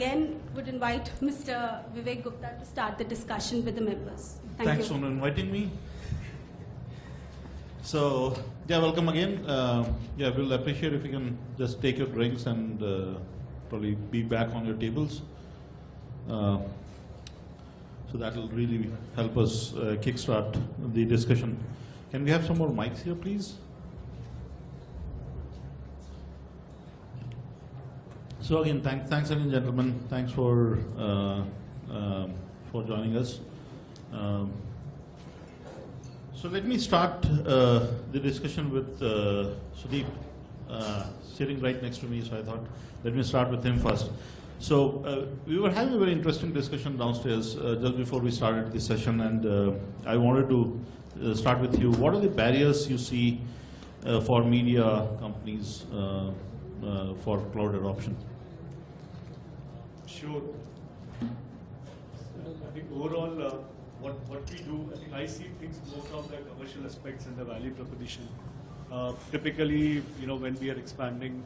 again would invite Mr. Vivek Gupta to start the discussion with the members. Thanks for inviting me. So, yeah, welcome again. Yeah, we'll appreciate if you can just take your drinks and probably be back on your tables. So that will really help us kickstart the discussion. Can we have some more mics here, please? So again, thanks again, gentlemen. Thanks for joining us. So let me start the discussion with Sudeep, sitting right next to me. So I thought, let me start with him first. So we were having a very interesting discussion downstairs just before we started the session, and I wanted to start with you. What are the barriers you see for media companies for cloud adoption? Sure. I think overall, what we do, I think I see things more from the commercial aspects and the value proposition. Typically, when we are expanding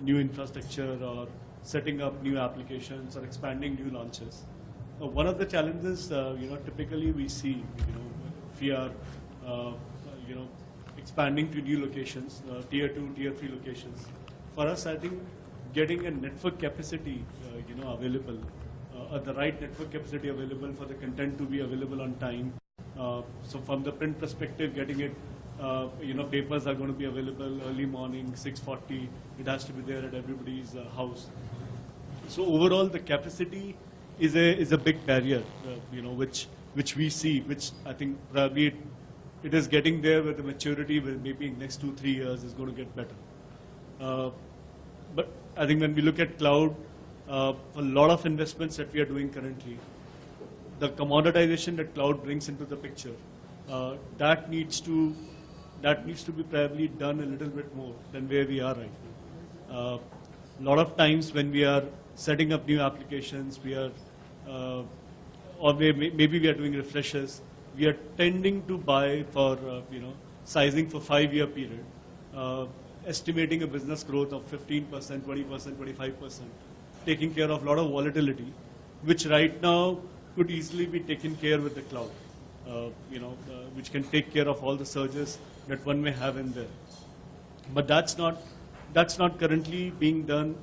new infrastructure or setting up new applications or expanding new launches, one of the challenges, typically we see, if we are, expanding to new locations, tier 2, tier 3 locations. For us, I think getting a network capacity, available, the right network capacity available for the content to be available on time. So from the print perspective, getting it, papers are going to be available early morning, 6:40. It has to be there at everybody's house. So overall, the capacity is a big barrier, which we see, which I think probably it is getting there with the maturity. Where maybe in next 2-3 years is going to get better. But I think when we look at cloud, a lot of investments that we are doing currently, the commoditization that cloud brings into the picture, that needs to be probably done a little bit more than where we are right now. A lot of times when we are setting up new applications, we are, or maybe we are doing refreshes, we are tending to buy for, sizing for 5-year period, estimating a business growth of 15%, 20%, 25%, taking care of a lot of volatility, which right now could easily be taken care with the cloud, which can take care of all the surges that one may have in there. But that's not currently being done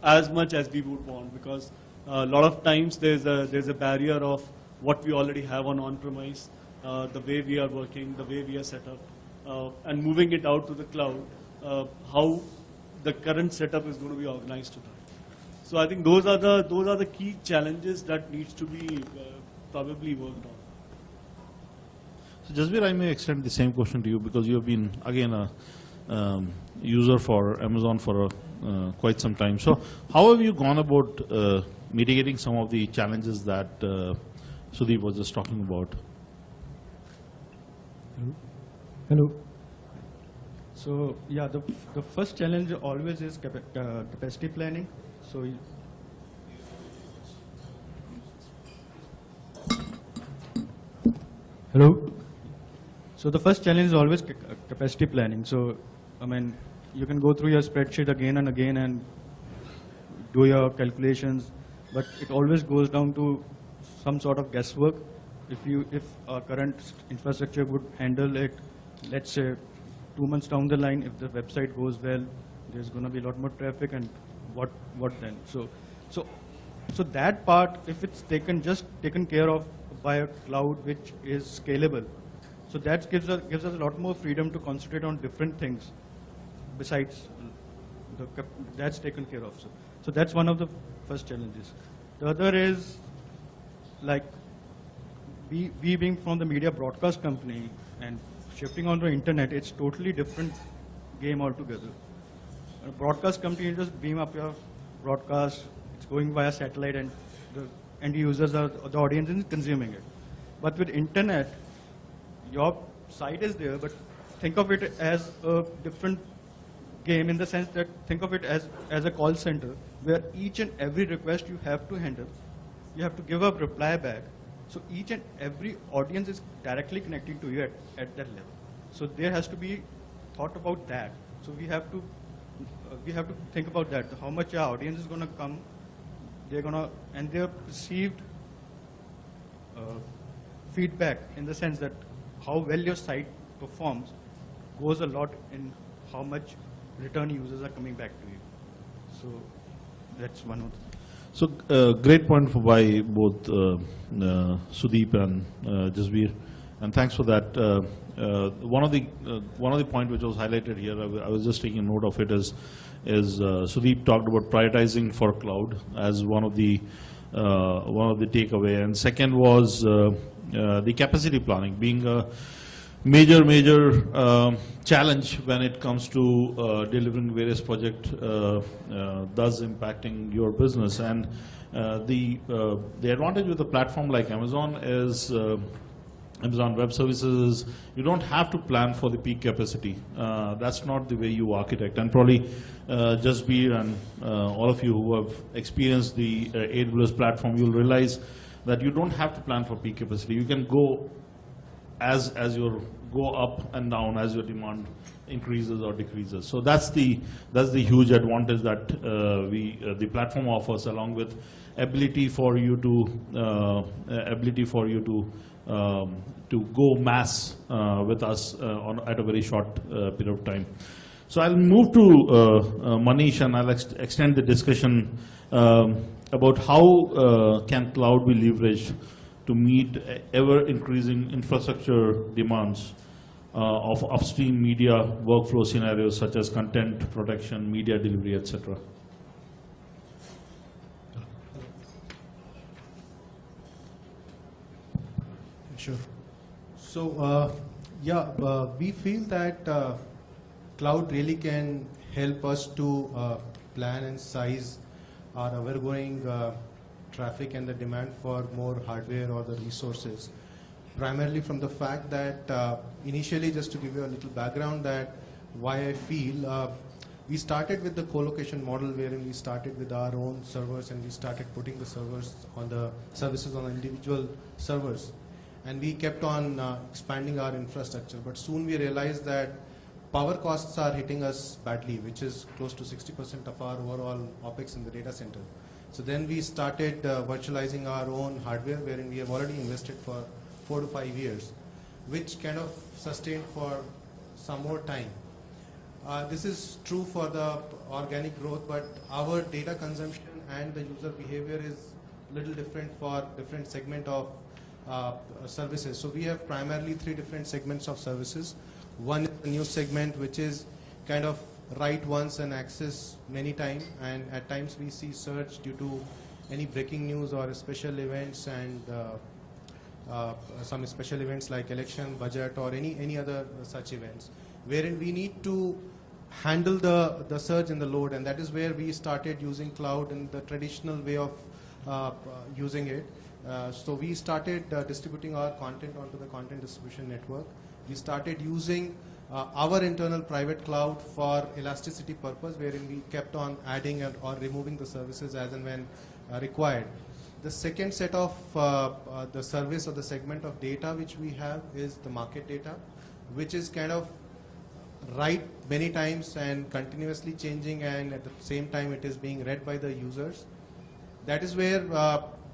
as much as we would want, because a lot of times there's a barrier of what we already have on-premise, the way we are working, the way we are set up, and moving it out to the cloud, how the current setup is going to be organized to that. So I think those are the key challenges that needs to be probably worked on. So Jasbir, I may extend the same question to you, because you have been again a user for Amazon for quite some time. So how have you gone about mitigating some of the challenges that Sudeep was just talking about? Hello. So yeah, the first challenge always is capacity planning. So hello. So the first challenge is always capacity planning. So I mean, you can go through your spreadsheet again and again and do your calculations, but it always goes down to some sort of guesswork. If our current infrastructure would handle it, let's say 2 months down the line, if the website goes well, there's going to be a lot more traffic, and what then? So that part, if it's taken care of by a cloud which is scalable, so that gives us a lot more freedom to concentrate on different things besides that's taken care of. So that's one of the first challenges. The other is, like, we being from the media broadcast company and shifting onto the internet, it's totally different game altogether. A broadcast company, you just beam up your broadcast, it's going via satellite, and the end users are the audience is consuming it. But with internet, your site is there, but think of it as a different game, in the sense that think of it as a call center, where each and every request you have to handle, you have to give a reply back. So each and every audience is directly connecting to you at that level. So there has to be thought about that. So we have to think about that, how much our audience is going to come their perceived feedback in the sense that how well your site performs goes a lot in how much return users are coming back to you. So that's one of the So great point by both Sudeep and Jasbir, and thanks for that. One of the point which was highlighted here, I was just taking note of it, is Sudeep talked about prioritizing for cloud as one of the takeaway, and second was the capacity planning being a major challenge when it comes to delivering various projects, thus impacting your business. And the advantage with a platform like Amazon is Amazon Web Services, you don't have to plan for the peak capacity. That's not the way you architect. And probably Jasbir and all of you who have experienced the AWS platform, you'll realize that you don't have to plan for peak capacity. You can go as your go up and down as your demand increases or decreases. So that's the huge advantage that the platform offers, along with ability for you to go mass with us at a very short period of time. So I'll move to Manish, and I'll extend the discussion about how can cloud be leveraged to meet ever-increasing infrastructure demands of upstream media workflow scenarios such as content protection, media delivery, etc. Sure. So, we feel that cloud really can help us to plan and size our ever-growing traffic and the demand for more hardware or the resources. Primarily from the fact that initially, just to give you a little background, that why I feel we started with the co-location model, wherein we started with our own servers and we started putting the servers on the services on the individual servers. And we kept on expanding our infrastructure. But soon we realized that power costs are hitting us badly, which is close to 60% of our overall OPEX in the data center. So then we started virtualizing our own hardware, wherein we have already invested for 4 to 5 years, which kind of sustained for some more time. This is true for the organic growth, but our data consumption and the user behavior is a little different for different segment of services. So we have primarily 3 different segments of services. One is the news segment, which is kind of write once and access many times, and at times we see surge due to any breaking news or special events, and some special events like election, budget, or any other such events, wherein we need to handle the surge in the load, and that is where we started using cloud in the traditional way of using it. So we started distributing our content onto the content distribution network. We started using our internal private cloud for elasticity purpose, wherein we kept on adding or removing the services as and when required. The second set of the service or the segment of data which we have is the market data, which is kind of write many times and continuously changing, and at the same time it is being read by the users. That is where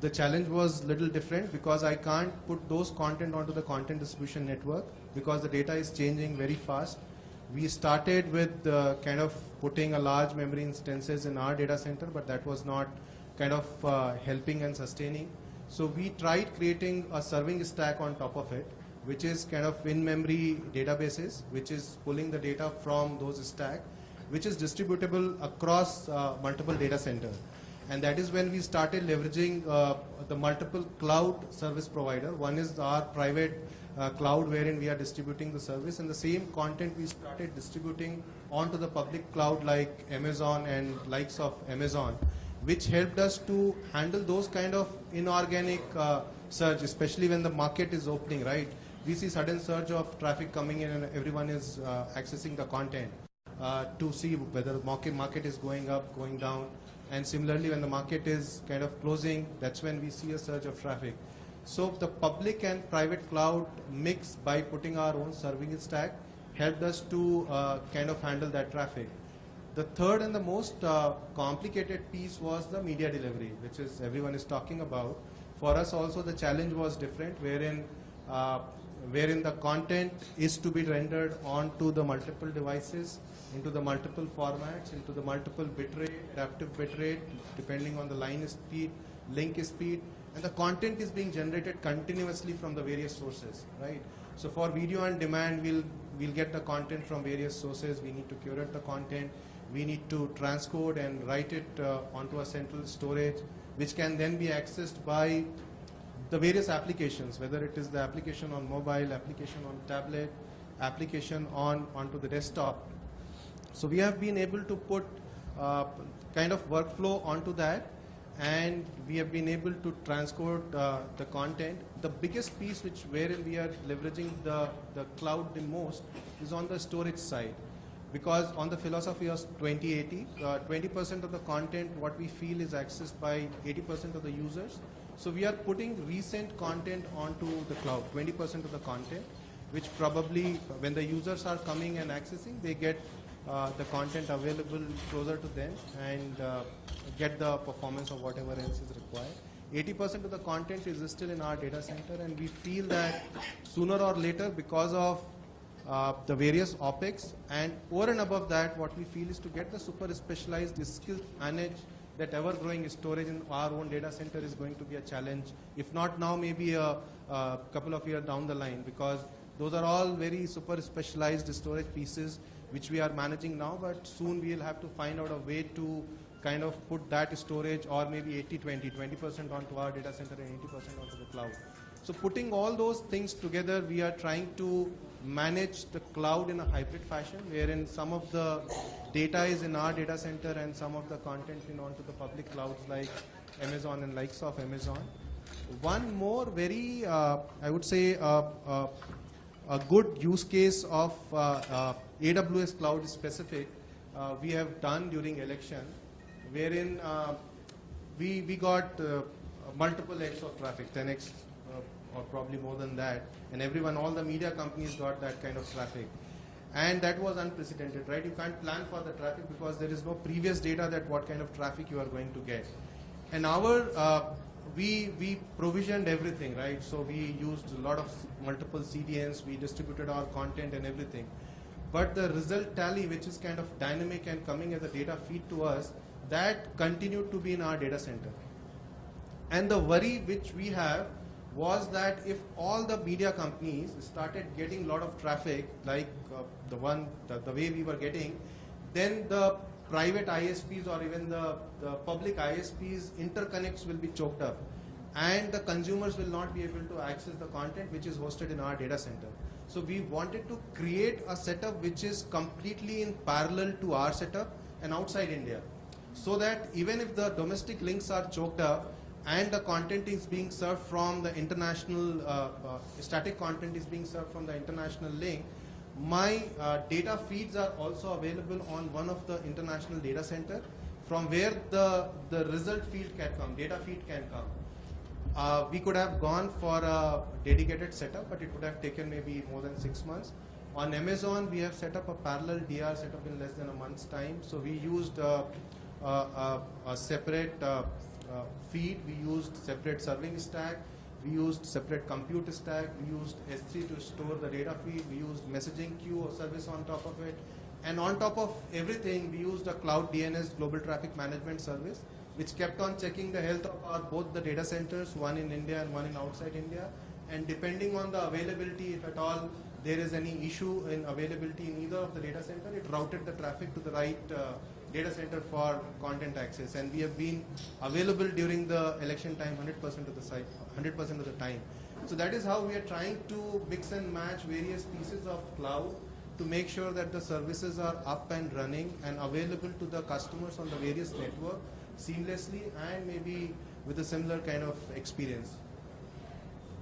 the challenge was little different, because I can't put those content onto the content distribution network because the data is changing very fast. We started with kind of putting a large memory instances in our data center, but that was not kind of helping and sustaining. So we tried creating a serving stack on top of it, which is kind of in-memory databases, which is pulling the data from those stack, which is distributable across multiple data centers. And that is when we started leveraging the multiple cloud service provider. One is our private cloud, wherein we are distributing the service, and the same content we started distributing onto the public cloud like Amazon and likes of Amazon, which helped us to handle those kind of inorganic surge, especially when the market is opening, right? We see sudden surge of traffic coming in and everyone is accessing the content to see whether the market is going up, going down. And similarly, when the market is kind of closing, that's when we see a surge of traffic. So the public and private cloud mix, by putting our own serving stack, helped us to kind of handle that traffic. The third and the most complicated piece was the media delivery, which is everyone is talking about. For us also the challenge was different, wherein the content is to be rendered onto the multiple devices, into the multiple formats, into the multiple bitrate, adaptive bitrate, depending on the line speed, link speed, and the content is being generated continuously from the various sources, right? So for video on demand, we'll get the content from various sources. We need to curate the content. We need to transcode and write it onto a central storage, which can then be accessed by the various applications, whether it is the application on mobile, application on tablet, application onto the desktop. So we have been able to put kind of workflow onto that, and we have been able to transcode the content. The biggest piece wherein we are leveraging the cloud the most is on the storage side, because on the philosophy of 2080, 20% of the content what we feel is accessed by 80% of the users. So we are putting recent content onto the cloud, 20% of the content, which probably when the users are coming and accessing, they get the content available closer to them and get the performance of whatever else is required. 80% of the content is still in our data center, and we feel that sooner or later, because of the various OpEx and over and above that, what we feel is to get the super specialized skills manage that ever-growing storage in our own data center is going to be a challenge, if not now, maybe a couple of years down the line, because those are all very super specialized storage pieces which we are managing now, but soon we will have to find out a way to kind of put that storage, or maybe 80-20, 20% onto our data center and 80% onto the cloud. So putting all those things together, we are trying to manage the cloud in a hybrid fashion, wherein some of the data is in our data center and some of the content in onto the public clouds like Amazon and likes of Amazon. One more very, I would say, a good use case of AWS cloud specific we have done during election, wherein we got multiple X of traffic, 10X or probably more than that, and everyone, all the media companies got that kind of traffic. And that was unprecedented, right? You can't plan for the traffic because there is no previous data that what kind of traffic you are going to get. And we provisioned everything, right? So we used a lot of multiple CDNs, we distributed our content and everything. But the result tally, which is kind of dynamic and coming as a data feed to us, that continued to be in our data center. And the worry which we have was that if all the media companies started getting a lot of traffic, like the way we were getting, then the private ISPs or even the public ISPs interconnects will be choked up, and the consumers will not be able to access the content which is hosted in our data center. So we wanted to create a setup which is completely in parallel to our setup and outside India, so that even if the domestic links are choked up and the content is being served from the international, static content is being served from the international link, my data feeds are also available on one of the international data center from where the result feed can come, data feed can come. We could have gone for a dedicated setup, but it would have taken maybe more than 6 months. On Amazon, we have set up a parallel DR setup in less than a month's time. So we used a separate feed, we used separate serving stack, we used separate compute stack, we used S3 to store the data feed, we used messaging queue or service on top of it, and on top of everything, we used a cloud DNS, global traffic management service, which kept on checking the health of our both the data centers, one in India and one in outside India, and depending on the availability, if at all there is any issue in availability in either of the data center, it routed the traffic to the right data center for content access, and we have been available during the election time 100% of the site, 100% of the time. So that is how we are trying to mix and match various pieces of cloud to make sure that the services are up and running and available to the customers on the various network seamlessly and maybe with a similar kind of experience.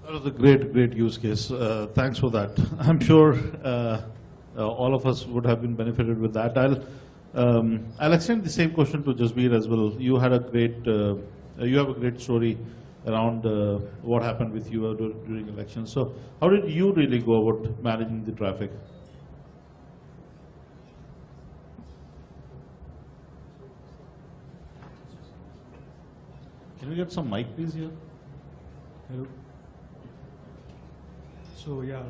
That was a great use case. Thanks for that. I'm sure all of us would have been benefited with that. I'll extend the same question to Jasbir as well. You had a great, you have a great story around what happened with you during elections. So how did you really go about managing the traffic? Can we get some mic, please, here? Hello. So yeah,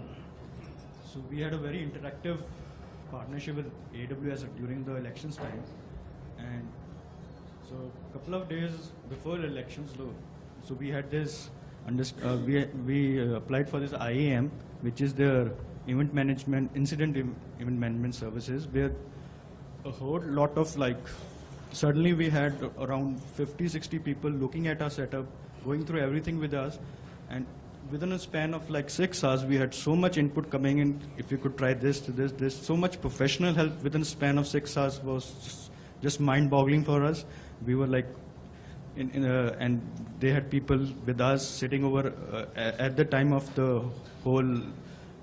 so we had a very interactive partnership with AWS during the elections time, and so a couple of days before the elections, though, so we had this. We applied for this IAM, which is their event management, event management services, where a whole lot of suddenly we had around 50-60 people looking at our setup, going through everything with us, and within a span of 6 hours, we had so much input coming in. If you could try this to this, so much professional help within a span of 6 hours was just mind-boggling for us. We were and they had people with us sitting over at the time of the whole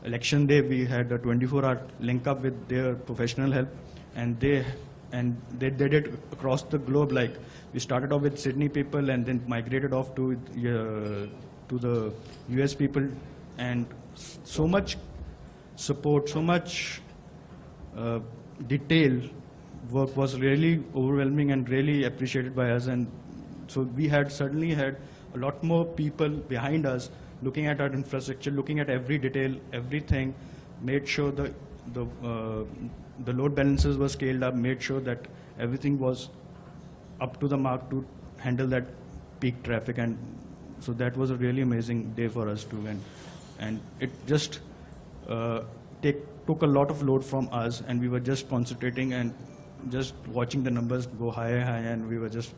election day. We had a 24-hour link up with their professional help, and they did it across the globe. We started off with Sydney people and then migrated off to the US people, and so much support, so much detailed work was really overwhelming and really appreciated by us. And so we certainly had a lot more people behind us looking at our infrastructure, looking at every detail, everything, made sure the load balancers were scaled up, made sure that everything was up to the mark to handle that peak traffic. And so that was a really amazing day for us too. And it just took a lot of load from us, and we were just concentrating and just watching the numbers go higher, and we were just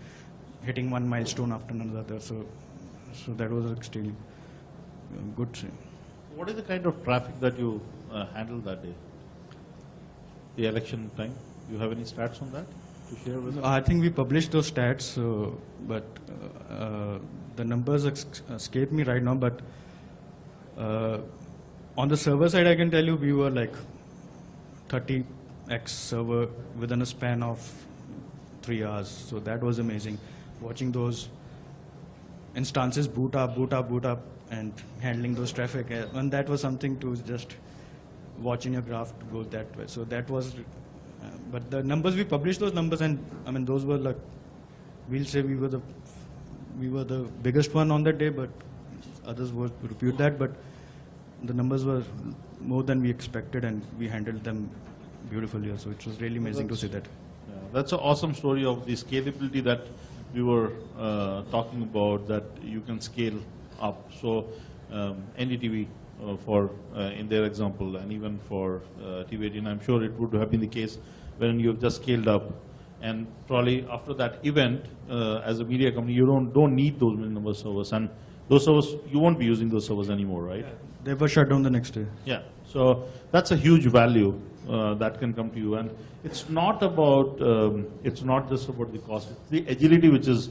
hitting one milestone after another. So that was extremely good thing. What is the kind of traffic that you handled that day? The election time? Do you have any stats on that to share with us? I think we published those stats, but the numbers escape me right now. But on the server side, I can tell you we were 30x server within a span of 3 hours. So that was amazing. Watching those instances boot up, and handling those traffic. And that was something to just watching your graph go that way. So that was, but the numbers, we published those numbers, and I mean, those were we'll say we were the biggest one on that day, but others would repute that. But the numbers were more than we expected, and we handled them beautifully. So it was really amazing to see that. Yeah, that's an awesome story of the scalability that we were talking about, that you can scale up. So NDTV in their example, and even for TV18, I'm sure it would have been the case when you've just scaled up. And probably after that event, as a media company, you don't need those many number of servers. And those servers, you won't be using those servers anymore, right? Yeah, they were shut down the next day. Yeah, so that's a huge value that can come to you. And it's not about, it's not just about the cost, it's the agility which is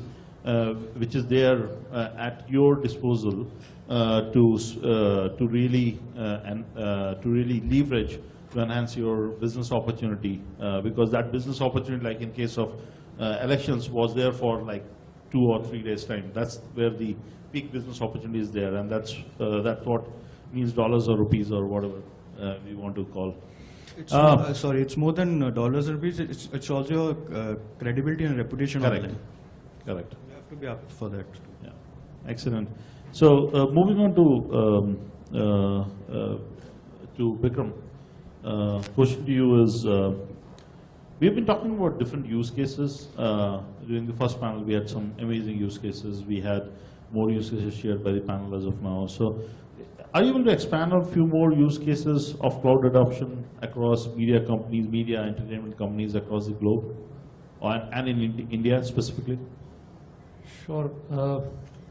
there at your disposal to really leverage to enhance your business opportunity, because that business opportunity, like in case of elections, was there for 2 or 3 days time. That's where the peak business opportunity is there, and that's what means dollars or rupees or whatever we want to call. It's sorry, it's more than dollars or rupees. It's also credibility and reputation. Correct. Online. Correct. You have to be up for that. Yeah. Excellent. So moving on to Bikram, question to you is, we've been talking about different use cases. During the first panel, we had some amazing use cases. We had more use cases shared by the panel as of now. So are you able to expand on a few more use cases of cloud adoption across media companies, media entertainment companies across the globe, and in India specifically? Sure.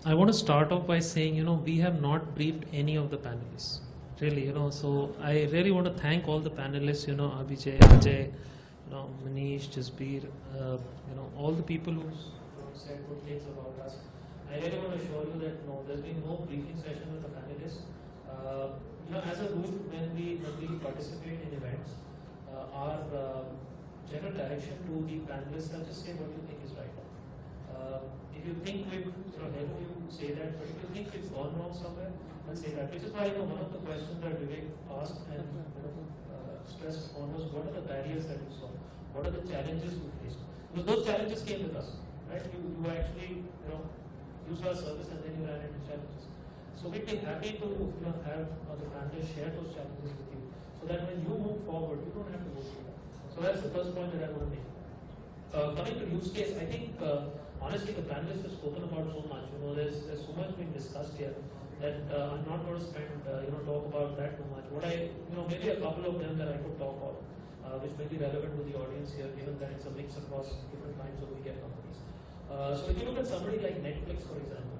I want to start off by saying, we have not briefed any of the panelists, really, so I really want to thank all the panelists, Abhijay, Ajay, Manish, Jasbir, all the people who said good things about us. I really want to assure you that there's been no briefing session with the panelists. As a rule, when we participate in events, our general direction to the panelists are just say what you think is right. If you think we've helped you say that, but if you think we've gone wrong somewhere, then say that. Which is why one of the questions that Vivek asked and stressed upon was, what are the barriers that you saw? What are the challenges you faced? Because those challenges came with us, right? You actually, use our service and then you ran into challenges. So we'd be happy to have the panelists share those challenges with you, so that when you move forward, you don't have to go through that. So that's the first point that I want to make. Coming to use case, I think honestly the panelists have spoken about so much. There's so much being discussed here that I'm not going to spend talk about that too much. What maybe a couple of them that I could talk about, which may be relevant to the audience here, given that it's a mix across different kinds of media companies. So if you look at somebody like Netflix, for example,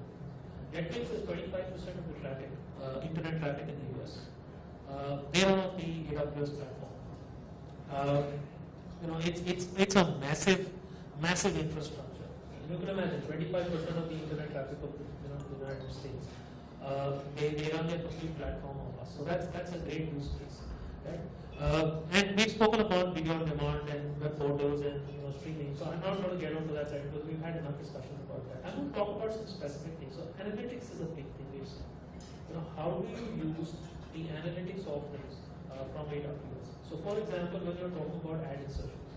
Netflix is 25% of the traffic, internet traffic in the US. They are on the AWS platform. It's a massive infrastructure. You can imagine 25% of the internet traffic of the United States. They run their complete platform of us. So that's a great use case, right? And we've spoken about video on demand and web portals and streaming. So I'm not going to get onto that side because we've had enough discussion about that. I'm going to talk about some specific things. So analytics is a big thing we've seen. How do you use the analytics offerings from AWS? So for example, when you're talking about ad insertions,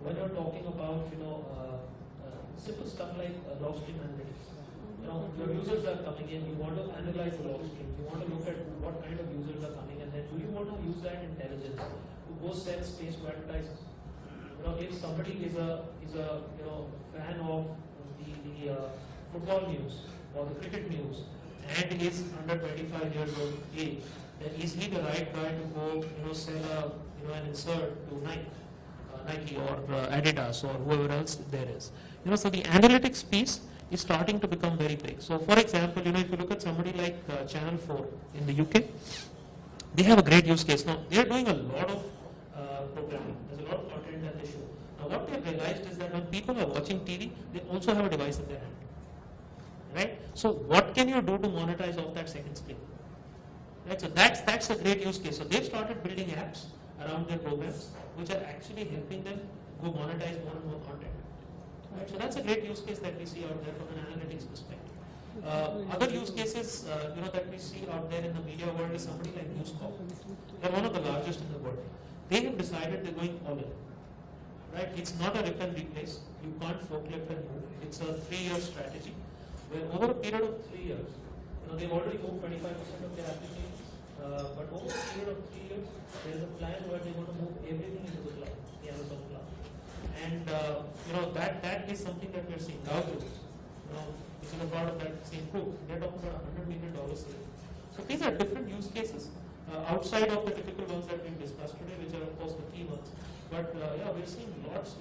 when you're talking about simple stuff like log stream analytics. Your users are coming in, you want to analyze the log stream, you want to look at what kind of users are coming, and then do you want to use that intelligence to go sell space to advertisers? If somebody is a fan of the football news or the cricket news and is under 25 years of age, then is he the right guy to go sell an insert to Nike or Adidas or whoever else there is? So the analytics piece is starting to become very big. So for example, if you look at somebody like Channel 4 in the UK, they have a great use case. Now they are doing a lot of programming. There's a lot of content that they show. Now what they've realized is that when people are watching TV, they also have a device in their hand. Right? So what can you do to monetize off that second screen? Right? So that's a great use case. So they've started building apps around their programs which are actually helping them go monetize more and more content. Right? So that's a great use case that we see out there from an analytics perspective. Other use cases that we see out there in the media world is somebody like News Corp. They're one of the largest in the world. They have decided they're going all in. Right? It's not a rip and replace. You can't forklift and move. It's a 3-year strategy where over a period of 3 years, they've already moved 25% of their applications, but over a period of 3 years, there's a plan where they're going to move everything into the cloud, the Amazon cloud. And that is something that we're seeing. Dow Jones, which is a part of that same group, they're talking about $100 million savings. So these are different use cases outside of the typical ones that we've discussed today, which are of course the key ones. But we're seeing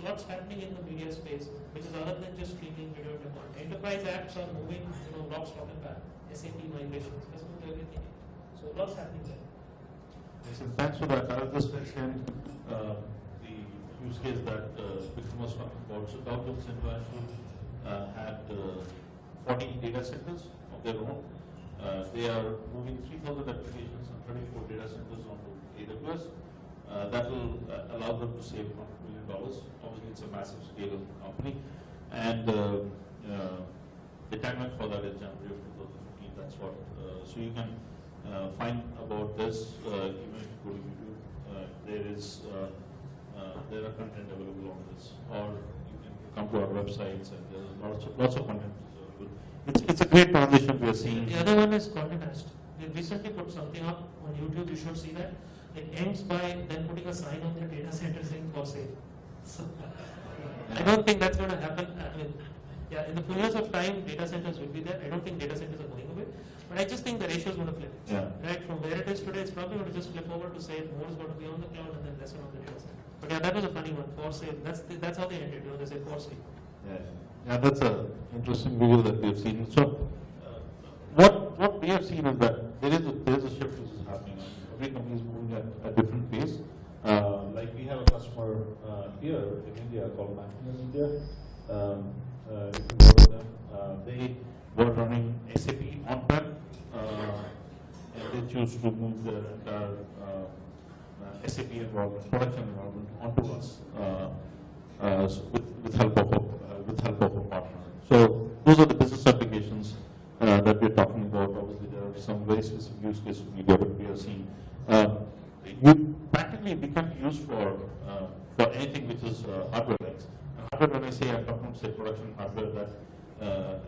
lots happening in the media space, which is other than just streaming video on demand. Enterprise apps are moving, lock, stock and barrel. SAP migrations, customers, everything. So lots happening there. Yes, and thanks for that. I'll just extend the use case that Vikram was talking about. So Dow Jones International had 40 data centers of their own. They are moving 3,000 applications and 34 data centers onto AWS. That will allow them to save $100 million. Obviously, it's a massive scale company. And the timeline for that is January of 2015. That's what. So you can find about this even if you go to YouTube. There are content available on this, or you can come to our websites and there's lots of content available. It's a great transition we are seeing. The other one is Contenast. We recently put something up on YouTube. You should see that. It ends by then putting a sign on the data center saying for sale. So, I don't think that's going to happen. In the fullness of time, data centers will be there. I don't think data centers are going away. But I just think the ratio is going to flip. Yeah. Right? From where it is today, it's probably going to just flip over to say more is going to be on the cloud and then lesser on the data center. But that was a funny one. For sale. That's how they ended. They say for sale. Yeah, that's an interesting visual that we have seen. So, what we have seen is that there is a shift which is happening. Every company is moving at a different pace. Like we have a customer here in India called Macmillan India. You can go to them. They were running SAP on-prem, and they choose to move their entire SAP environment, production environment onto us with help of a partner. So those are the business applications that we're talking about. Obviously, there are some very specific use cases in media that we are seeing. You practically become used for anything which is hardware-based. Hardware, when I say, I'm talking about say production hardware, that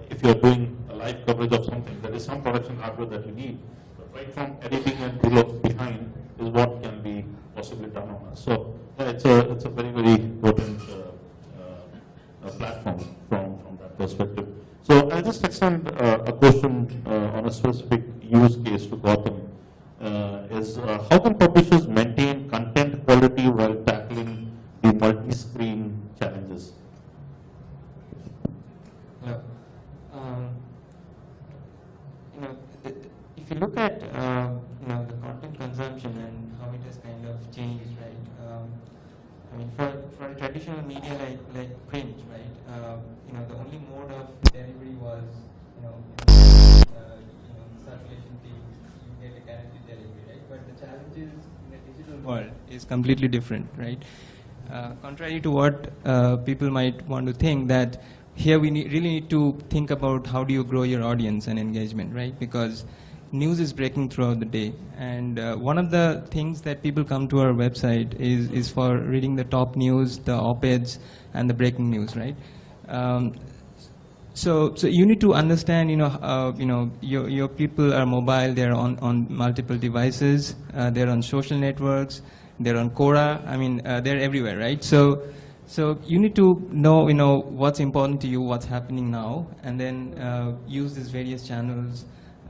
if you're doing live coverage of something, there is some production hardware that you need. But right from editing and below behind is what can be possibly done on us. So yeah, it's a very, very important platform from that perspective. So I'll just extend a question on a specific use case to Gautam. How can publishers maintain content quality while tackling the multi-screen challenges? Hello. You know, if you look at you know, the content consumption and how it has kind of changed, right? I mean, for traditional media like print, right? You know, the only mode of delivery was you know circulation fees. You get a guaranteed delivery, right? But the challenges in the digital world is completely different, right? Contrary to what people might want to think, that here we really need to think about how do you grow your audience and engagement, right? Because news is breaking throughout the day, and one of the things that people come to our website is for reading the top news, the op-eds, and the breaking news, right? So you need to understand, your people are mobile, they're on multiple devices, they're on social networks, they're on Quora. I mean, they're everywhere, right? So you need to know, what's important to you, what's happening now, and then use these various channels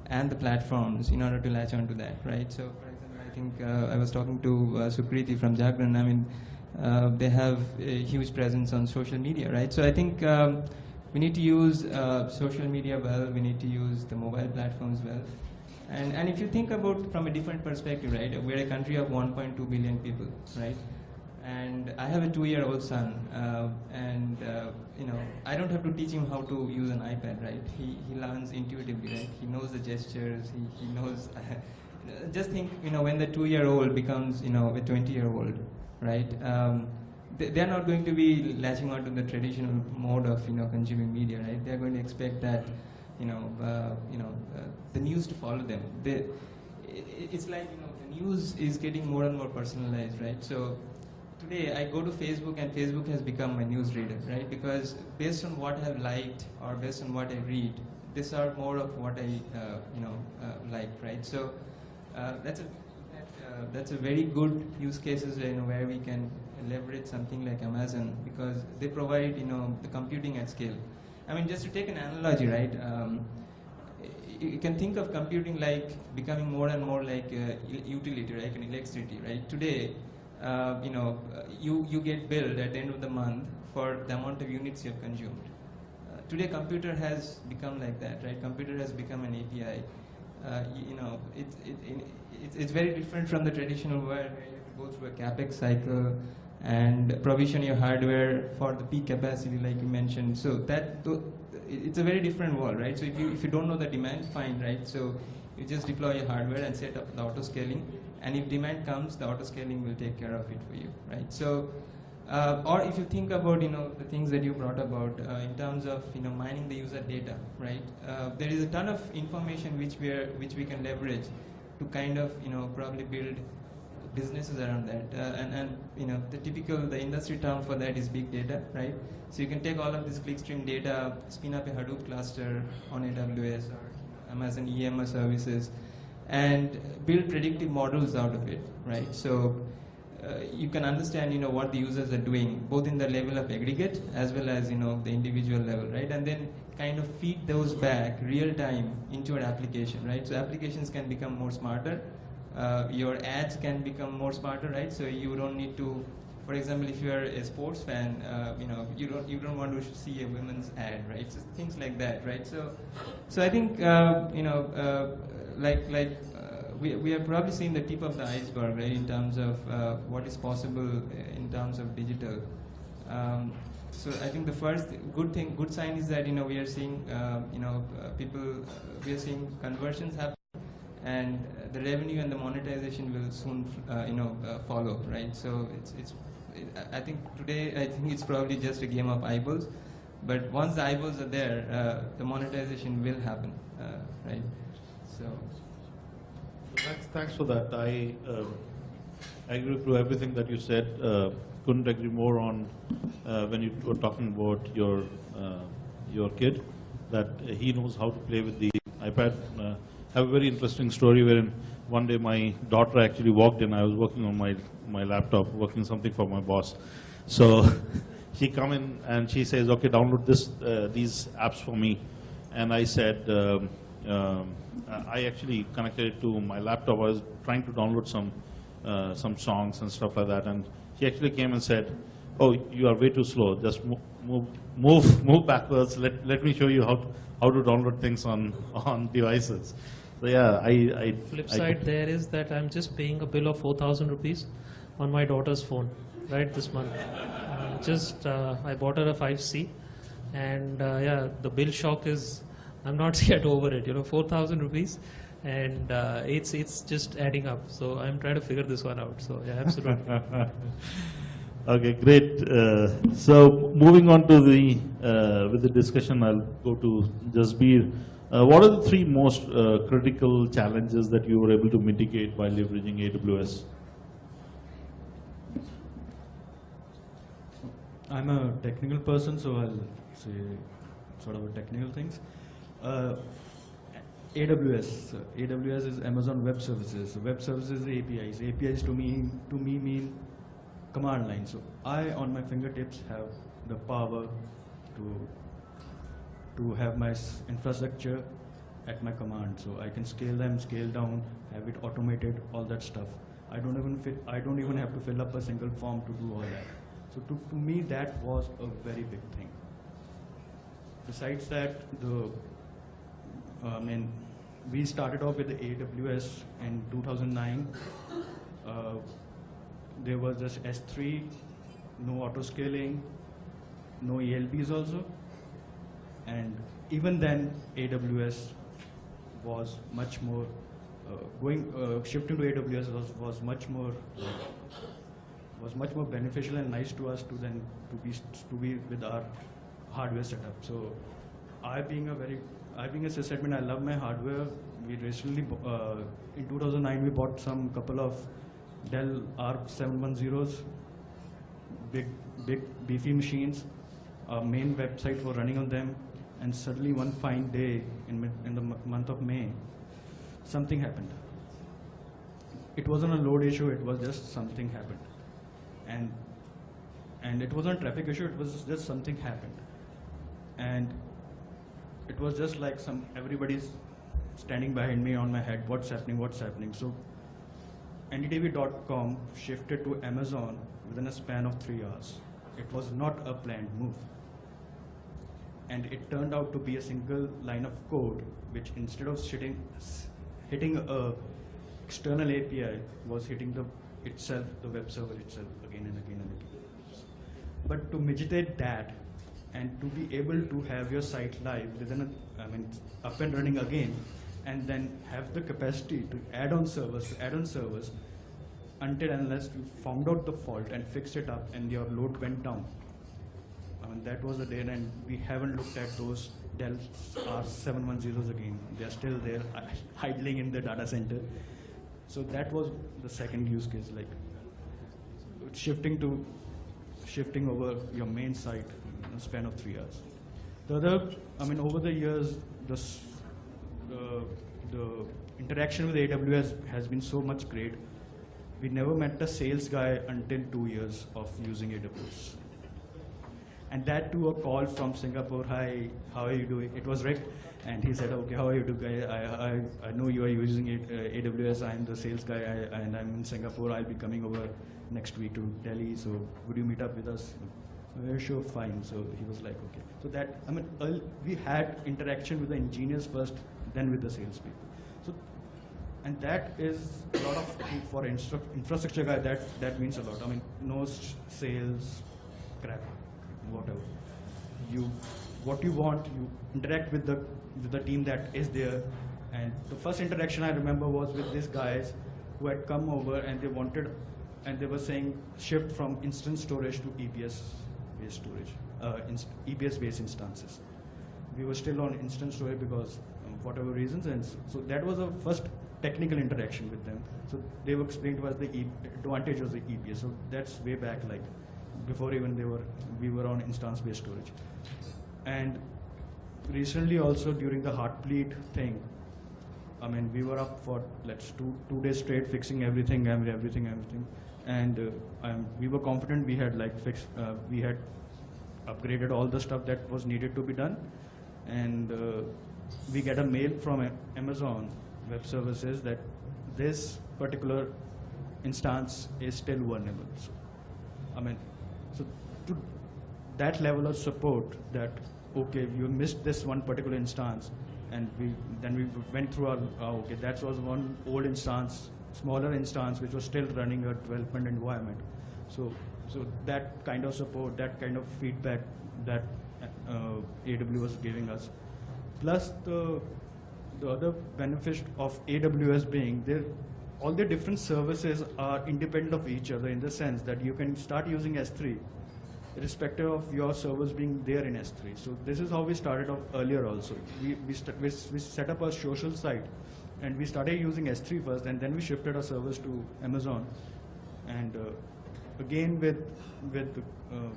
and the platforms in order to latch onto that, right? So, for example, I think I was talking to Sukriti from Jagran. I mean, they have a huge presence on social media, right? So I think we need to use social media well. We need to use the mobile platforms well. And if you think about from a different perspective, right? We're a country of 1.2 billion people, right? And I have a 2-year-old son, and I don't have to teach him how to use an iPad, right? He learns intuitively, right? He knows the gestures. He knows. Just think, when the 2-year-old becomes, a 20-year-old, right? They're not going to be latching onto the traditional mode of, consuming media, right? They're going to expect that, the news to follow them. It's like, the news is getting more and more personalized, right? So today I go to Facebook, and Facebook has become my news reader, right? Because based on what I've liked or based on what I read, these are more of what I like, right? So that's a very good use cases where we can leverage something like Amazon, because they provide the computing at scale. I mean, just to take an analogy, right? You can think of computing like becoming more and more like utility, right? Like electricity, right? Today, you get billed at the end of the month for the amount of units you have consumed. Today, computer has become like that, right? Computer has become an API. It's very different from the traditional world where you have to go through a capex cycle and provision your hardware for the peak capacity, like you mentioned. So it's a very different world, right? So if you don't know the demand, fine, right? So you just deploy your hardware and set up the auto scaling. And if demand comes, the auto scaling will take care of it for you, right? So, or if you think about the things that you brought about in terms of mining the user data, right? There is a ton of information which we can leverage to kind of probably build businesses around that. And the industry term for that is big data, right? So you can take all of this clickstream data, spin up a Hadoop cluster on AWS or Amazon EMR services, and build predictive models out of it, right? So you can understand, what the users are doing, both in the level of aggregate as well as, the individual level, right? And then kind of feed those back real time into your application, right? So applications can become more smarter. Your ads can become more smarter, right? So you don't need to, for example, if you are a sports fan, you don't want to see a women's ad, right? So things like that, right? So I think we have probably seen the tip of the iceberg, right, in terms of what is possible in terms of digital. So I think the first good sign is that we are seeing we are seeing conversions happen, and the revenue and the monetization will soon follow, right? So I think today it's probably just a game of eyeballs, but once the eyeballs are there, the monetization will happen, right? So. Thanks for that. I agree to everything that you said. Couldn't agree more on when you were talking about your kid. that he knows how to play with the iPad. I have a very interesting story wherein one day my daughter actually walked in. I was working on my laptop, working something for my boss. So she come in and she says, okay, download these apps for me. And I said, I actually connected it to my laptop. I was trying to download some songs and stuff like that. And she actually came and said, oh, you are way too slow. Just move backwards. Let me show you how to download things on devices. So yeah, Flip side there is that I'm just paying a bill of 4,000 rupees on my daughter's phone, right, this month. I bought her a 5C, and yeah, the bill shock is, I'm not yet over it, 4,000 rupees, and it's just adding up. So I'm trying to figure this one out. So yeah, absolutely. Okay, great. So moving on to with the discussion, I'll go to Jasbir. What are the three most critical challenges that you were able to mitigate by leveraging AWS? I'm a technical person, so I'll say sort of technical things. AWS is Amazon Web Services. So Web Services is APIs. APIs to me mean command line. So I, on my fingertips, have the power to have my infrastructure at my command. So I can scale them, scale down, have it automated, all that stuff. I don't even have to fill up a single form to do all that. So to me, that was a very big thing. Besides that, we started off with the AWS in 2009. There was just S3, no auto scaling, no ELBs also. And even then, AWS was much more, shifting to AWS was much more beneficial and nice to us than to be with our hardware setup. So I being a sysadmin, I love my hardware. We recently, in 2009, we bought couple of Dell R710s, big beefy machines, our main website for running on them, and suddenly one fine day in the month of May, something happened. It wasn't a load issue, it was just something happened. And it wasn't a traffic issue, it was just something happened. And it was just like everybody's standing behind me on my head, what's happening. So NDTV.com shifted to Amazon within a span of 3 hours. It was not a planned move. And it turned out to be a single line of code, which instead of hitting a external API, was hitting the web server itself again and again and again. But to mitigate that, and to be able to have your site live up and running again, and then have the capacity to add on servers until unless you found out the fault and fixed it up and your load went down. That was the day, and we haven't looked at those Dell R710s again. They're still there, idling in the data center. So that was the second use case, like shifting over your main site in a span of 3 hours. The other, over the years, the interaction with AWS has been so much great. We never met a sales guy until 2 years of using AWS. And that too, a call from Singapore, hi, how are you doing? It was Rick, and he said, okay, how are you doing? I know you are using AWS, I'm the sales guy, and I'm in Singapore, I'll be coming over next week to Delhi, so would you meet up with us? Sure, fine. So he was like, okay. So that, we had interaction with the engineers first, then with the salespeople. So, and that is a lot of, for infrastructure guy, that means a lot. No sales crap, whatever. What you want, you interact with the team that is there. And the first interaction I remember was with these guys who had come over and they were saying shift from instance storage to EBS-based storage, EBS-based instances. We were still on instance storage because whatever reasons, and so that was the first technical interaction with them. So they were explaining to us the advantage of the EBS. So that's way back, like before even we were on instance-based storage. And recently also during the Heartbleed thing, I mean, we were up for two days straight fixing everything, and we were confident we had we had upgraded all the stuff that was needed to be done, and we get a mail from Amazon Web Services that this particular instance is still vulnerable. So, I mean, so to that level of support that, okay, you missed this one particular instance, and then we went through our, okay, that was one old instance, smaller instance, which was still running a development environment. So that kind of support, that kind of feedback that AWS was giving us. Plus the other benefit of AWS being all the different services are independent of each other in the sense that you can start using S3 irrespective of your servers being there in S3. So this is how we started off earlier also. We set up a social site and we started using S3 first, and then we shifted our servers to Amazon. And again with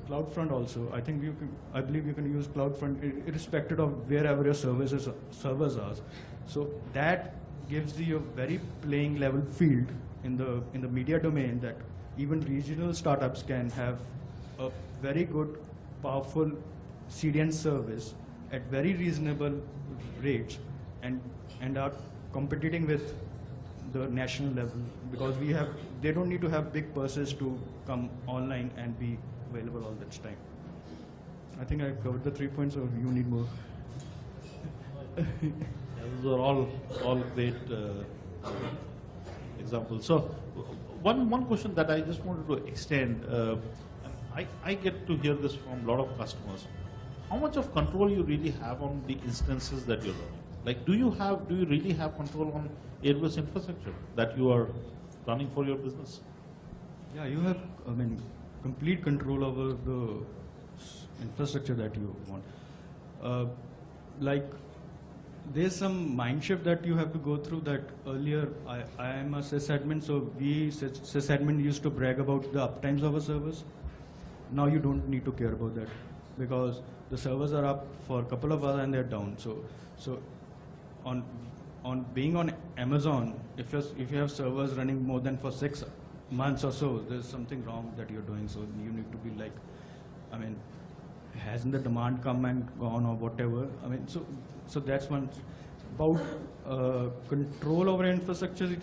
CloudFront also, I believe you can use CloudFront irrespective of wherever your servers are. So that gives you a very playing level field in the media domain that even regional startups can have a very good, powerful CDN service at very reasonable rates and are competing with the national level, because they don't need to have big purses to come online and be available all that time. I think I covered the 3 points, or you need more? Those are all great examples. So one question that I just wanted to extend, I get to hear this from a lot of customers. How much of control you really have on the instances that you're running? Like, do you really have control on AWS infrastructure that you are running for your business? Yeah, you have, complete control over the infrastructure that you want. There's some mind shift that you have to go through. That earlier, I am a sysadmin, so we sysadmin used to brag about the uptimes of our servers. Now you don't need to care about that, because the servers are up for a couple of hours and they're down. So on being on Amazon, if you have servers running more than for 6 months or so, there's something wrong that you're doing. So you need to be like, hasn't the demand come and gone or whatever? So that's one. About control over infrastructure,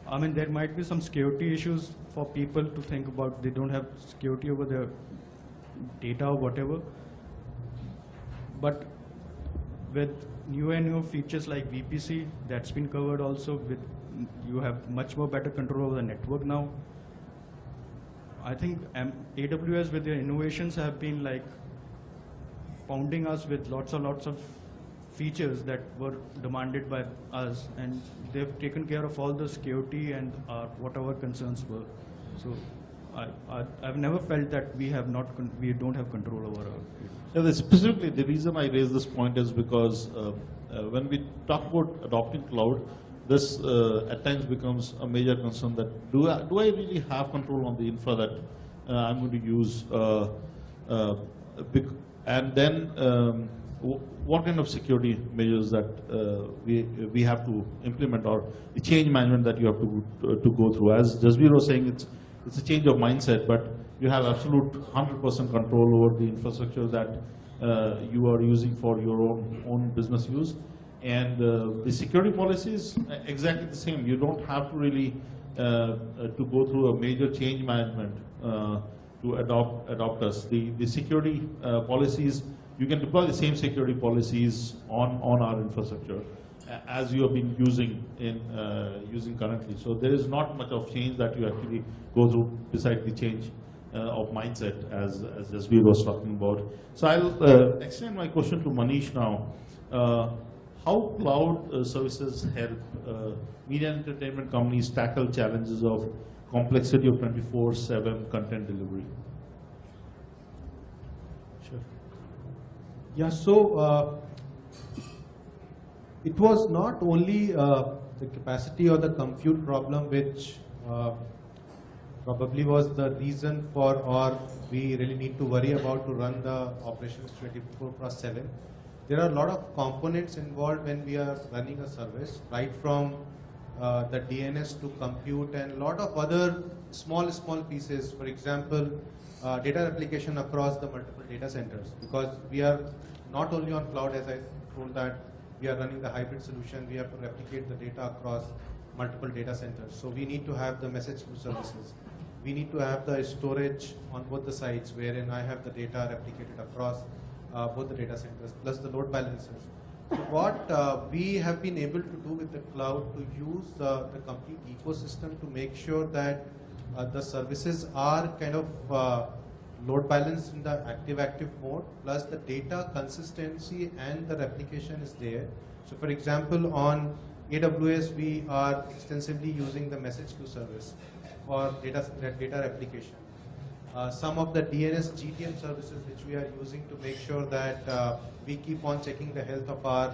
there might be some security issues for people to think about. They don't have security over their data or whatever. But with new features like VPC, that's been covered also. You have much more better control over the network now. I think AWS with their innovations have been like pounding us with lots of features that were demanded by us, and they've taken care of all the security and whatever concerns were. So I've never felt that we don't have control over our. Yeah, specifically, the reason I raise this point is because when we talk about adopting cloud, this at times becomes a major concern that do I really have control on the infra that I'm going to use, and then what kind of security measures that we have to implement, or the change management that you have to go through. As Jasbir was saying, it's a change of mindset, but you have absolute 100% control over the infrastructure that you are using for your own business use. And the security policy is exactly the same. You don't have to really to go through a major change management to adopt us. The security policies, you can deploy the same security policies on our infrastructure as you have been using currently. So there is not much of change that you actually go through beside the change of mindset as Jasbir was talking about. So I'll extend my question to Manish now. How cloud services help media and entertainment companies tackle challenges of complexity of 24/7 content delivery? Sure. Yeah, so it was not only the capacity or the compute problem which probably was the reason for, or we really need to worry about to run the operations 24/7. there are a lot of components involved when we are running a service, right from the DNS to compute and a lot of other small pieces. For example, data replication across the multiple data centers, because we are not only on cloud, as I told that we are running the hybrid solution, we have to replicate the data across multiple data centers. So we need to have the message queue services. We need to have the storage on both the sides, wherein I have the data replicated across both the data centers, plus the load balancers. So what we have been able to do with the cloud to use the complete ecosystem to make sure that the services are kind of load balanced in the active mode, plus the data consistency and the replication is there. So for example, on AWS, we are extensively using the message queue service for data replication. Some of the DNS GTM services which we are using to make sure that we keep on checking the health of our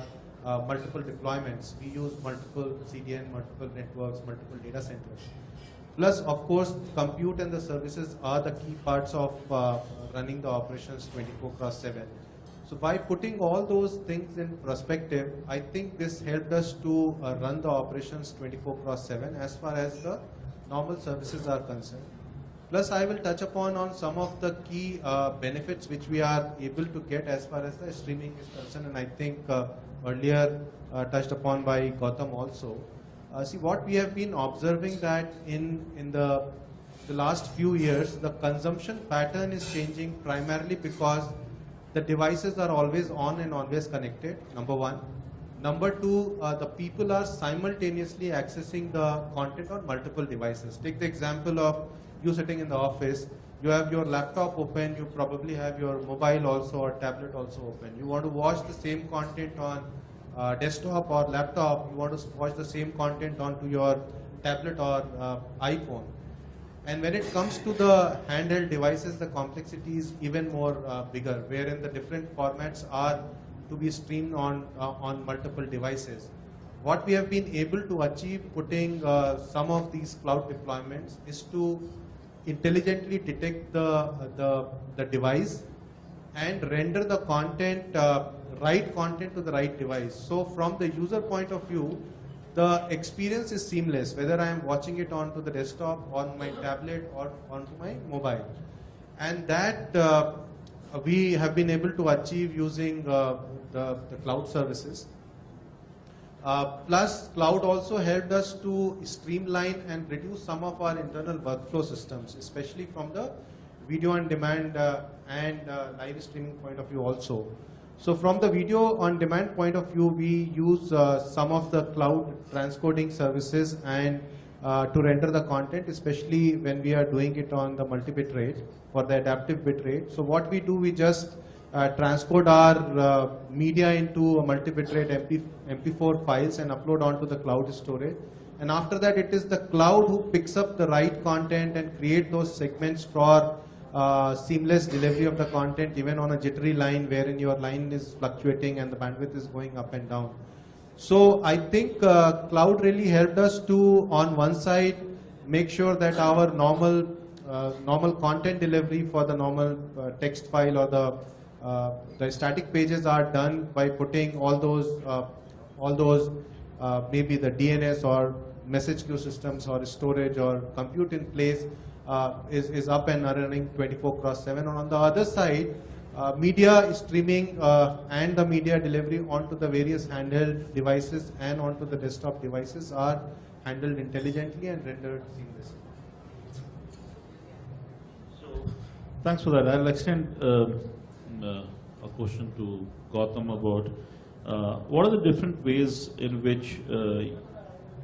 multiple deployments. We use multiple CDN, multiple networks, multiple data centers. Plus, of course, compute and the services are the key parts of running the operations 24/7. So by putting all those things in perspective, I think this helped us to run the operations 24/7 as far as the normal services are concerned. Plus, I will touch upon on some of the key benefits which we are able to get as far as the streaming is concerned, and I think earlier touched upon by Gautam also. See, what we have been observing that in the last few years, the consumption pattern is changing primarily because the devices are always on and always connected, number one. Number two, the people are simultaneously accessing the content on multiple devices. Take the example of you sitting in the office, you have your laptop open, you probably have your mobile also or tablet also open. You want to watch the same content on desktop or laptop, you want to watch the same content onto your tablet or iPhone. And when it comes to the handheld devices, the complexity is even more bigger, wherein the different formats are to be streamed on multiple devices. What we have been able to achieve putting some of these cloud deployments is to intelligently detect the device and render the content, right content to the right device. So from the user point of view, the experience is seamless, whether I am watching it onto the desktop, on my tablet, or onto my mobile. And that we have been able to achieve using the cloud services. Plus, cloud also helped us to streamline and reduce some of our internal workflow systems, especially from the video on demand and live streaming point of view also. So from the video on demand point of view, we use some of the cloud transcoding services and to render the content, especially when we are doing it on the multi-bit rate for the adaptive bit rate. So what we do, we just transcode our media into a multi-bit rate MP4 files and upload onto the cloud storage. And after that, it is the cloud who picks up the right content and create those segments for seamless delivery of the content, even on a jittery line wherein your line is fluctuating and the bandwidth is going up and down. So I think cloud really helped us to, on one side, make sure that our normal content delivery for the normal text file or the static pages are done by putting all those maybe the DNS or message queue systems or storage or compute in place. Is up and running 24/7. And on the other side, media streaming and the media delivery onto the various handheld devices and onto the desktop devices are handled intelligently and rendered seamlessly. So, thanks for that. I'll extend a question to Gautam about what are the different ways in which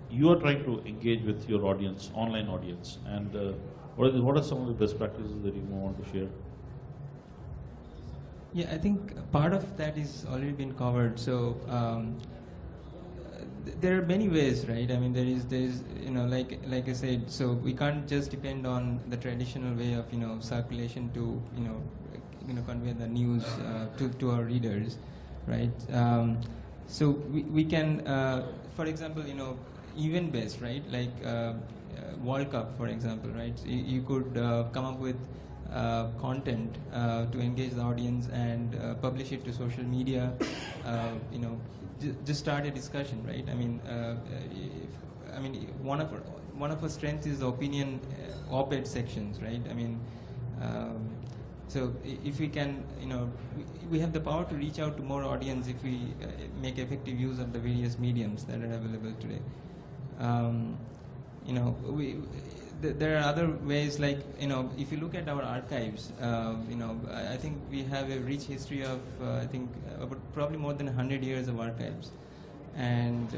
you are trying to engage with your audience, online audience, and what are some of the best practices that you want to share? Yeah, I think part of that is already been covered. So there are many ways, right? I mean, there is like I said. So we can't just depend on the traditional way of circulation to convey the news to our readers, right? So we can, for example, event based, right? Like World Cup, for example, right? So you could come up with content to engage the audience and publish it to social media, you know, just start a discussion, right? I mean, one of our strengths is the opinion op-ed sections, right? I mean, so if we can, you know, we have the power to reach out to more audience if we make effective use of the various mediums that are available today. You know, there are other ways, like, you know, if you look at our archives, you know, I think we have a rich history of, I think, probably more than 100 years of archives. And,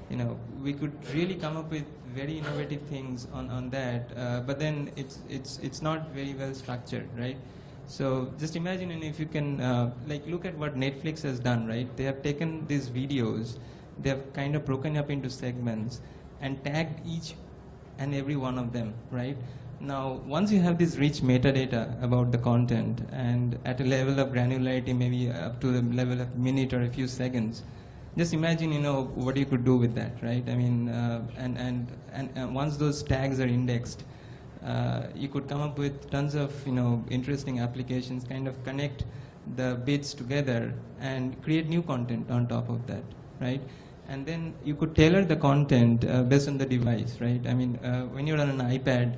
you know, we could really come up with very innovative things on that, but then it's not very well structured, right? So just imagine, and if you can, like, look at what Netflix has done, right? They have taken these videos, they have kind of broken up into segments and tagged each and every one of them, right? Now, once you have this rich metadata about the content and at a level of granularity, maybe up to the level of minute or a few seconds, just imagine, you know, what you could do with that, right? I mean, and once those tags are indexed, you could come up with tons of, you know, interesting applications, kind of connect the bits together and create new content on top of that, right? And then you could tailor the content based on the device, right? I mean, when you're on an iPad,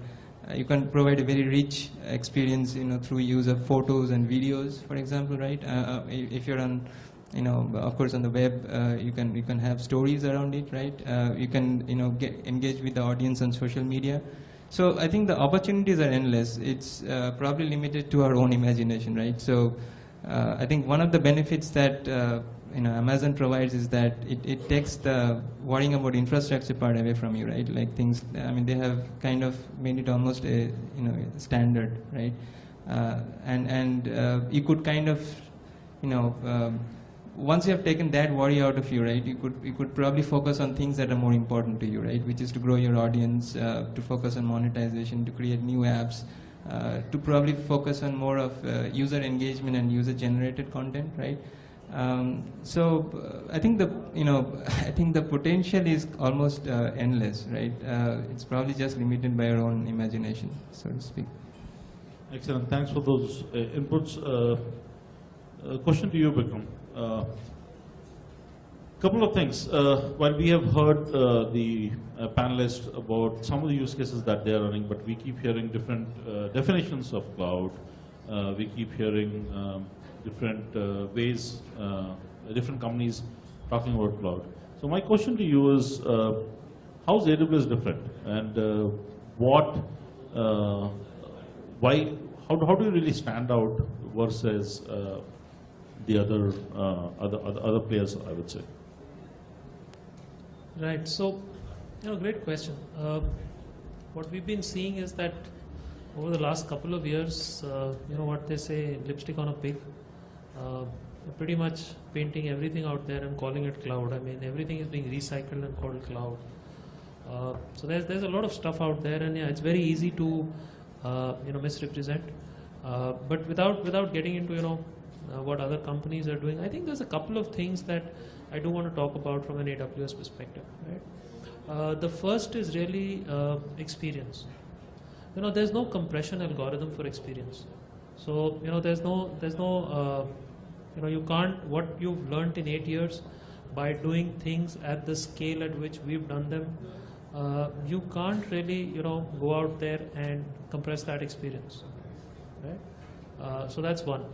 you can provide a very rich experience, you know, through use of photos and videos, for example, right? If you're on, you know, of course, on the web, you can have stories around it, right? You can, you know, engage with the audience on social media. So I think the opportunities are endless. It's probably limited to our own imagination, right? So I think one of the benefits that you know, Amazon provides is that it takes the worrying about infrastructure part away from you, right? Like things, I mean, they have kind of made it almost a, you know, standard, right? And you could kind of, you know, once you have taken that worry out of you, right, you could probably focus on things that are more important to you, right? Which is to grow your audience, to focus on monetization, to create new apps, to probably focus on more of user engagement and user-generated content, right? So I think the potential is almost endless, right? It's probably just limited by our own imagination, so to speak. Excellent. Thanks for those inputs. Question to you, Bikram. Couple of things. While we have heard the panelists about some of the use cases that they are running, but we keep hearing different definitions of cloud. We keep hearing different ways, different companies talking about cloud. So my question to you is, how is AWS different, and why? How do you really stand out versus the other players, I would say? Right. So, you know, great question. What we've been seeing is that over the last couple of years, you know what they say, lipstick on a pig. We're pretty much painting everything out there and calling it cloud. I mean, everything is being recycled and called cloud. So there's a lot of stuff out there, and yeah, it's very easy to you know, misrepresent. But without getting into, you know, what other companies are doing, I think there's a couple of things that I do want to talk about from an AWS perspective. Right? The first is really experience. You know, there's no compression algorithm for experience. So, you know, there's no you know, you can't, what you've learned in 8 years by doing things at the scale at which we've done them, you can't really, you know, go out there and compress that experience, right? So that's one.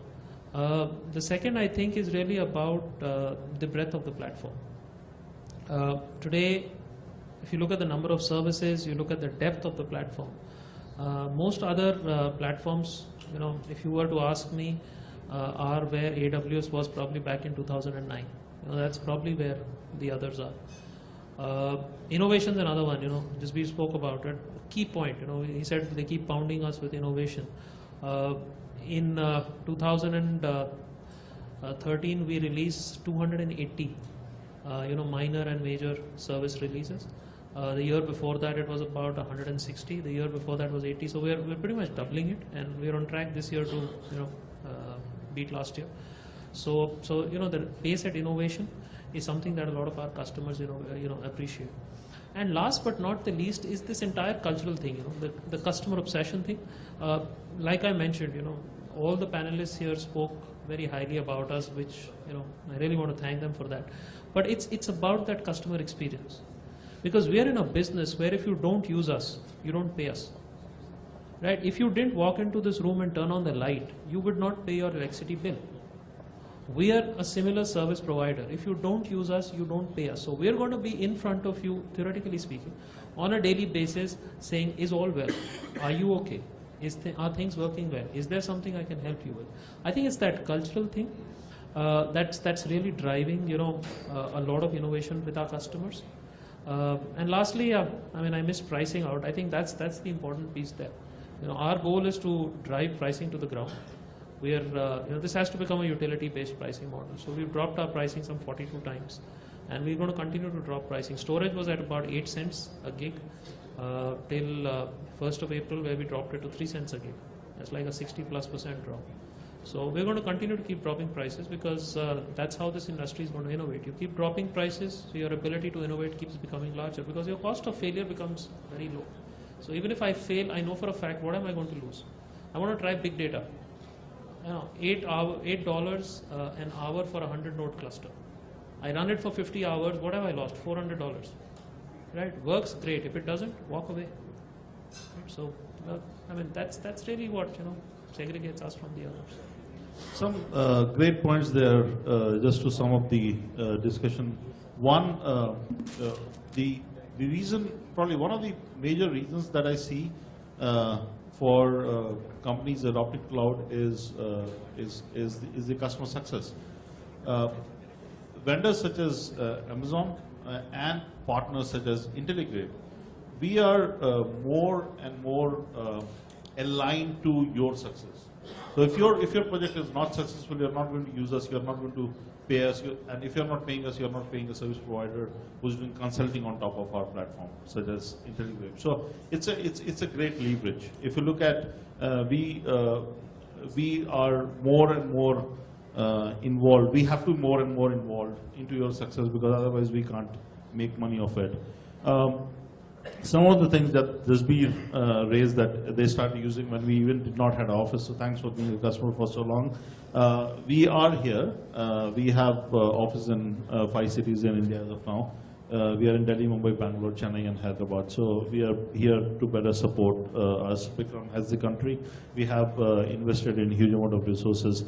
The second, I think, is really about the breadth of the platform. Today, if you look at the number of services, you look at the depth of the platform. Most other platforms, you know, if you were to ask me, are where AWS was probably back in 2009. You know, that's probably where the others are. Innovation is another one. You know, just we spoke about it. Key point. You know, he said they keep pounding us with innovation. In 2013, we released 280, you know, minor and major service releases. The year before that, it was about 160. The year before that was 80. So we're pretty much doubling it, and we're on track this year to, you know, beat last year. So you know, the pace at innovation is something that a lot of our customers, you know, appreciate. And last but not the least is this entire cultural thing, the customer obsession thing. Like I mentioned, all the panelists here spoke very highly about us, which, I really want to thank them for that. But it's about that customer experience. Because we are in a business where if you don't use us, you don't pay us. Right? If you didn't walk into this room and turn on the light, you would not pay your electricity bill. We are a similar service provider. If you don't use us, you don't pay us. So we're going to be in front of you, theoretically speaking, on a daily basis saying, is all well? Are you okay? Are things working well? Is there something I can help you with? I think it's that cultural thing that's really driving, a lot of innovation with our customers. And lastly, I missed pricing out. I think that's the important piece there. Our goal is to drive pricing to the ground. We are, this has to become a utility-based pricing model. So we've dropped our pricing some 42 times, and we're going to continue to drop pricing. Storage was at about 8 cents a gig till 1st of April, where we dropped it to 3 cents a gig. That's like a 60+% drop. So we're going to continue to keep dropping prices because that's how this industry is going to innovate. You keep dropping prices, so your ability to innovate keeps becoming larger because your cost of failure becomes very low. So even if I fail, I know for a fact what am I going to lose. I want to try big data. $8 an hour for a 100-node cluster. I run it for 50 hours. What have I lost? $400. Right? Works great. If it doesn't, walk away. So, that's really what segregates us from the others. Some great points there. Just to sum up the discussion. One, the reason, probably one of the major reasons that I see for companies adopting cloud is the customer success. Vendors such as Amazon and partners such as Intelligrade, we are more and more aligned to your success. So if your project is not successful, you're not going to use us, you're not going to pay us, and if you're not paying us, you're not paying a service provider who's doing consulting on top of our platform, such as Intelligrade. So it's a great leverage. If you look at we are more and more involved. We have to be more and more involved into your success because otherwise we can't make money of it. Some of the things that Jasbir raised that they started using when we even did not have an office, so thanks for being a customer for so long. We are here. We have offices in 5 cities in India as of now. We are in Delhi, Mumbai, Bangalore, Chennai, and Hyderabad. So we are here to better support us become as the country. We have invested in huge amount of resources.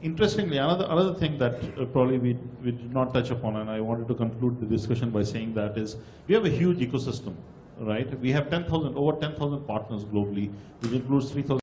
Interestingly, another thing that probably we did not touch upon, and I wanted to conclude the discussion by saying that is, we have a huge ecosystem, right? We have over 10,000 partners globally, which includes 3,000